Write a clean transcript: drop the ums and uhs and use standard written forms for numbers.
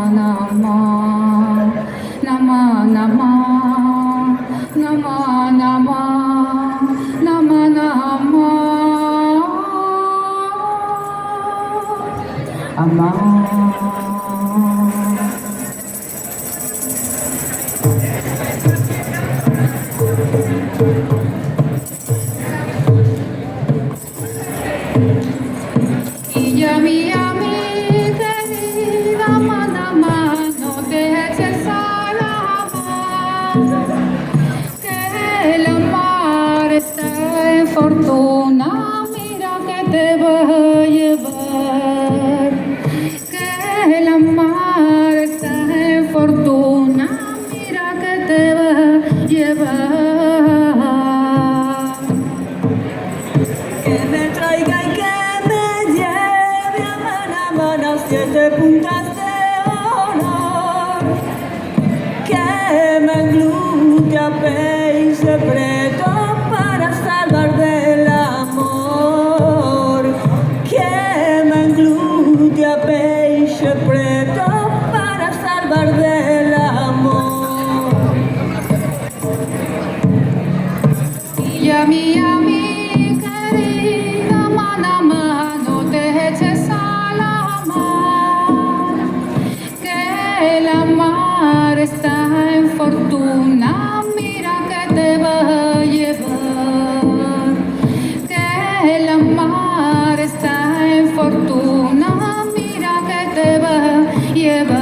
Nama, Nama, Nama, Nama, Nama, Nama, Nama, Ama. Mía, mía, mi querida Manama, no te eches al amar, que el amar está en fortuna, mira que te va a llevar, que el amar está en fortuna, mira que te va a llevar. Que me traiga y que me lleve a Manamana 7 puntas de honor, que me englute a peixe preto para salvar del amor, que me englute a peixe preto para salvar del amor. Mía, mía, mi querida Manama, no te eches al amar, que el amar está en fortuna, mira que te va a llevar, que el amar está en fortuna, mira que te va a llevar.